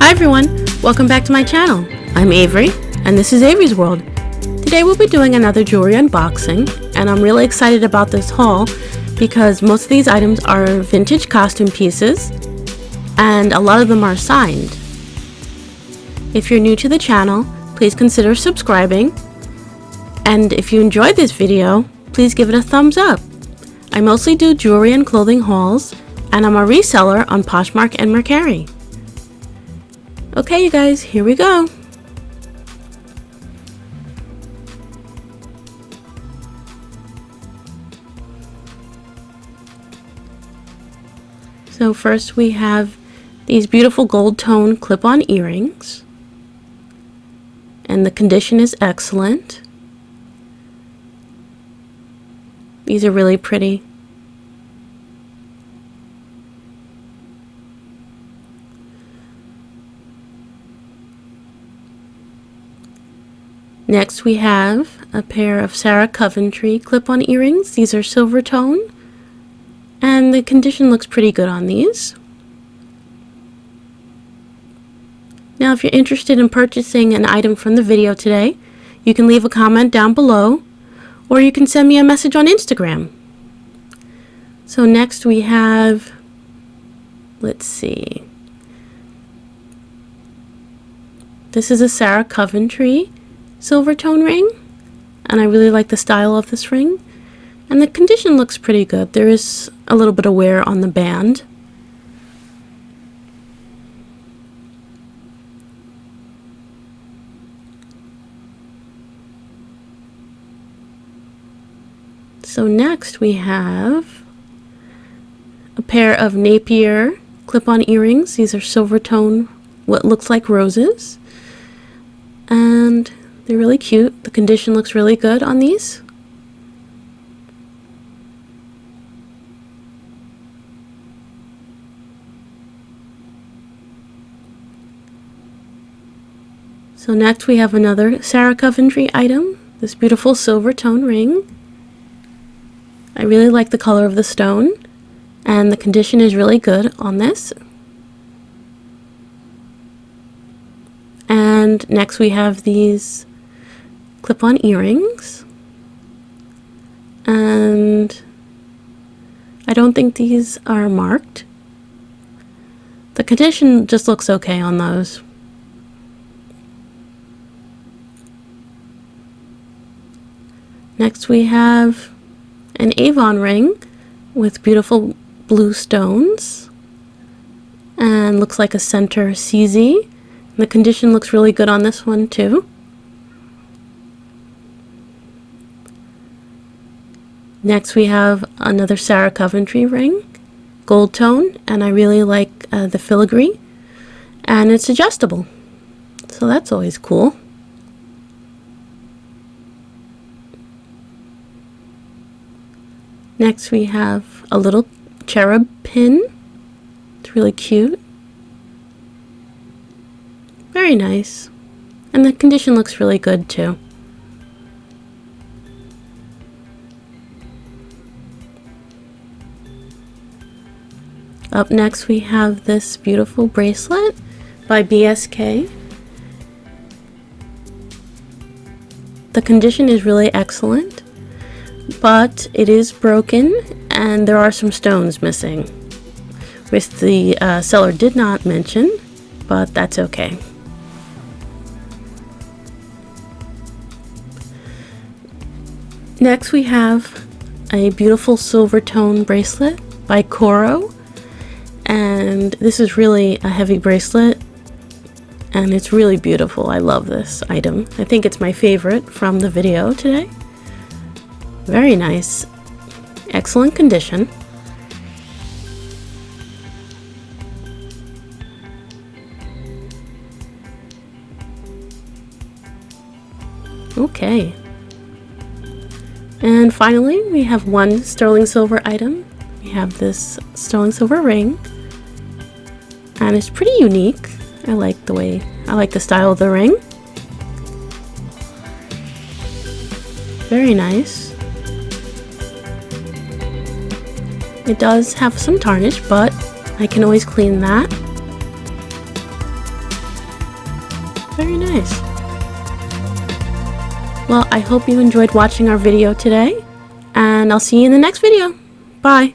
Hi everyone, welcome back to my channel. I'm Avery, and this is Avery's World. Today we'll be doing another jewelry unboxing, and I'm really excited about this haul because most of these items are vintage costume pieces, and a lot of them are signed. If you're new to the channel, please consider subscribing, and if you enjoyed this video, please give it a thumbs up. I mostly do jewelry and clothing hauls, and I'm a reseller on Poshmark and Mercari. Okay, you guys, here we go. So first we have these beautiful gold tone clip-on earrings, and the condition is excellent. These are really pretty. Next we have a pair of Coventry clip-on earrings. These are Silvertone, and the condition looks pretty good on these. Now if you're interested in purchasing an item from the video today, you can leave a comment down below, or you can send me a message on Instagram. So next we have, let's see, this is a Coventry Silvertone ring, and I really like the style of this ring, and the condition looks pretty good. There is a little bit of wear on the band. So next we have a pair of Napier clip-on earrings. These are Silvertone, what looks like roses, and they're really cute. The condition looks really good on these. So next we have another Coventry item, this beautiful Silvertone ring. I really like the color of the stone, and the condition is really good on this. And next we have these clip-on earrings, and I don't think these are marked. The condition just looks okay on those. Next we have an Avon ring with beautiful blue stones, and looks like a center CZ. The condition looks really good on this one too. Next we have another Coventry ring, gold tone, and I really like the filigree, and it's adjustable, so that's always cool. Next we have a little cherub pin. It's really cute. Very nice. And the condition looks really good too. Up next we have this beautiful bracelet by BSK. The condition is really excellent, but it is broken and there are some stones missing, which the seller did not mention, but that's okay. Next we have a beautiful Silvertone bracelet by Coro, and this is really a heavy bracelet, and it's really beautiful. I love this item. I think it's my favorite from the video today. Very nice, excellent condition. Okay. And finally, we have one sterling silver item. We have this sterling silver ring, and it's pretty unique. I like the style of the ring. Very nice. It does have some tarnish, but I can always clean that. Very nice. Well, I hope you enjoyed watching our video today, and I'll see you in the next video. Bye.